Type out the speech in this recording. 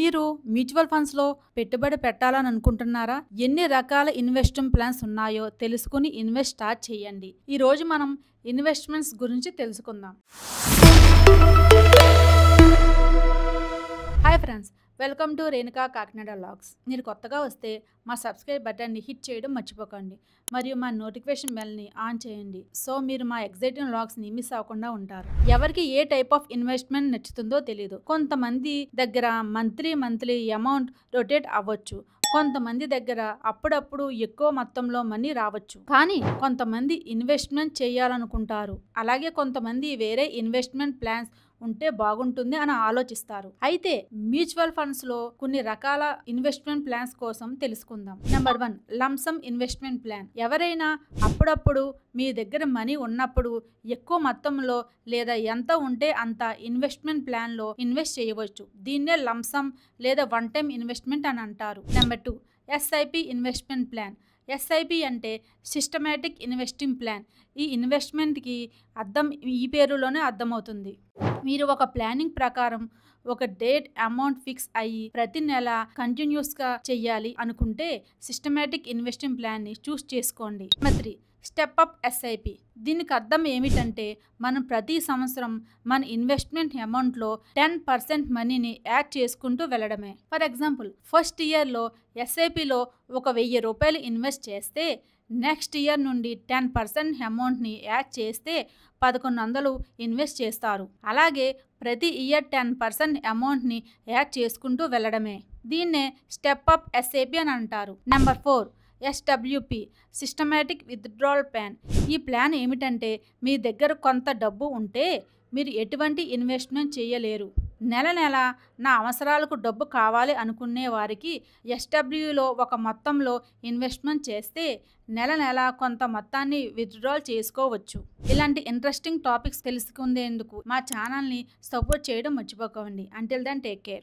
మీరు మ్యూచువల్ ఫండ్స్లో పెట్టుబడి పెట్టాలని అనుకుంటున్నారా? ఎన్ని రకాల ఇన్వెస్ట్మెంట్ ప్లాన్స్ ఉన్నాయో తెలుసుకుని ఇన్వెస్ట్ స్టార్ట్ చేయండి. ఈరోజు మనం ఇన్వెస్ట్మెంట్స్ గురించి తెలుసుకుందాం. Hi friends, welcome to Renuka Kakinada vlogs. మీరు కొత్తగా వస్తే మా సబ్స్క్రైబ్ బటన్ని హిట్ చేయడం మర్చిపోకండి మరియు మా నోటిఫికేషన్ బెల్ని ఆన్ చేయండి. సో మీరు మా ఎగ్జైటింగ్ వ్లాగ్స్ని మిస్ అవ్వకుండా ఉంటారు. ఎవరికి ఏ టైప్ ఆఫ్ ఇన్వెస్ట్మెంట్ నచ్చుతుందో తెలియదు. కొంతమంది దగ్గర మంత్లీ అమౌంట్ రొటేట్ అవ్వచ్చు. కొంతమంది దగ్గర అప్పుడప్పుడు ఎక్కువ మొత్తంలో మనీ రావచ్చు. కానీ కొంతమంది ఇన్వెస్ట్మెంట్ చేయాలనుకుంటారు. అలాగే కొంతమంది వేరే ఇన్వెస్ట్మెంట్ ప్లాన్స్ ఉంటే బాగుంటుంది అని ఆలోచిస్తారు. అయితే మ్యూచువల్ ఫండ్స్ లో కొన్ని రకాల ఇన్వెస్ట్మెంట్ ప్లాన్స్ కోసం తెలుసుకుందాం. Number 1, lump sum investment plan. ఎవరైనా అప్పుడప్పుడు మీ దగ్గర మనీ ఉన్నప్పుడు ఎక్కువ మొత్తంలో లేదా ఎంత ఉంటే అంత ఇన్వెస్ట్మెంట్ ప్లాన్ లో ఇన్వెస్ట్ చేయవచ్చు. దీన్నే లంసమ్ లేదా వన్ టైం ఇన్వెస్ట్మెంట్ అని అంటారు. Number 2, SIP investment plan. SIP అంటే సిస్టమేటిక్ ఇన్వెస్టింగ్ ప్లాన్. ఈ ఇన్వెస్ట్మెంట్కి అర్థం ఈ పేరులోనే అర్థమవుతుంది. మీరు ఒక ప్లానింగ్ ప్రకారం ఒక డేట్ అమౌంట్ ఫిక్స్ అయ్యి ప్రతి నెల కంటిన్యూస్గా చెయ్యాలి అనుకుంటే సిస్టమేటిక్ ఇన్వెస్టింగ్ ప్లాన్ని చూస్ చేసుకోండి. Number 3, step up SIP. దీనికి అర్థం ఏమిటంటే మనం ప్రతి సంవత్సరం మన ఇన్వెస్ట్మెంట్ అమౌంట్లో 10% మనీని యాడ్ చేసుకుంటూ వెళ్ళడమే. ఫర్ ఎగ్జాంపుల్, ఫస్ట్ ఇయర్లో ఎస్ఐపిలో ఒక 1000 రూపాయలు ఇన్వెస్ట్ చేస్తే నెక్స్ట్ ఇయర్ నుండి 10% అమౌంట్ని యాడ్ చేస్తే 1100 ఇన్వెస్ట్ చేస్తారు. అలాగే ప్రతి ఇయర్ 10% అమౌంట్ని యాడ్ చేసుకుంటూ వెళ్ళడమే. దీన్నే స్టెప్ అప్ ఎస్ఐపి అని అంటారు. Number 4, SWP systematic withdrawal plan. ఈ ప్లాన్ ఏమిటంటే మీ దగ్గర కొంత డబ్బు ఉంటే మీరు ఎటువంటి ఇన్వెస్ట్మెంట్ చేయలేరు. నెల నా అవసరాలకు డబ్బు కావాలి అనుకునే వారికి ఎస్డబ్ల్యూలో ఒక మొత్తంలో ఇన్వెస్ట్మెంట్ చేస్తే నెల కొంత మొత్తాన్ని విత్డ్రాల్ చేసుకోవచ్చు. ఇలాంటి ఇంట్రెస్టింగ్ టాపిక్స్ తెలుసుకునేందుకు మా ఛానల్ని సపోర్ట్ చేయడం మర్చిపోకండి. Until then take care.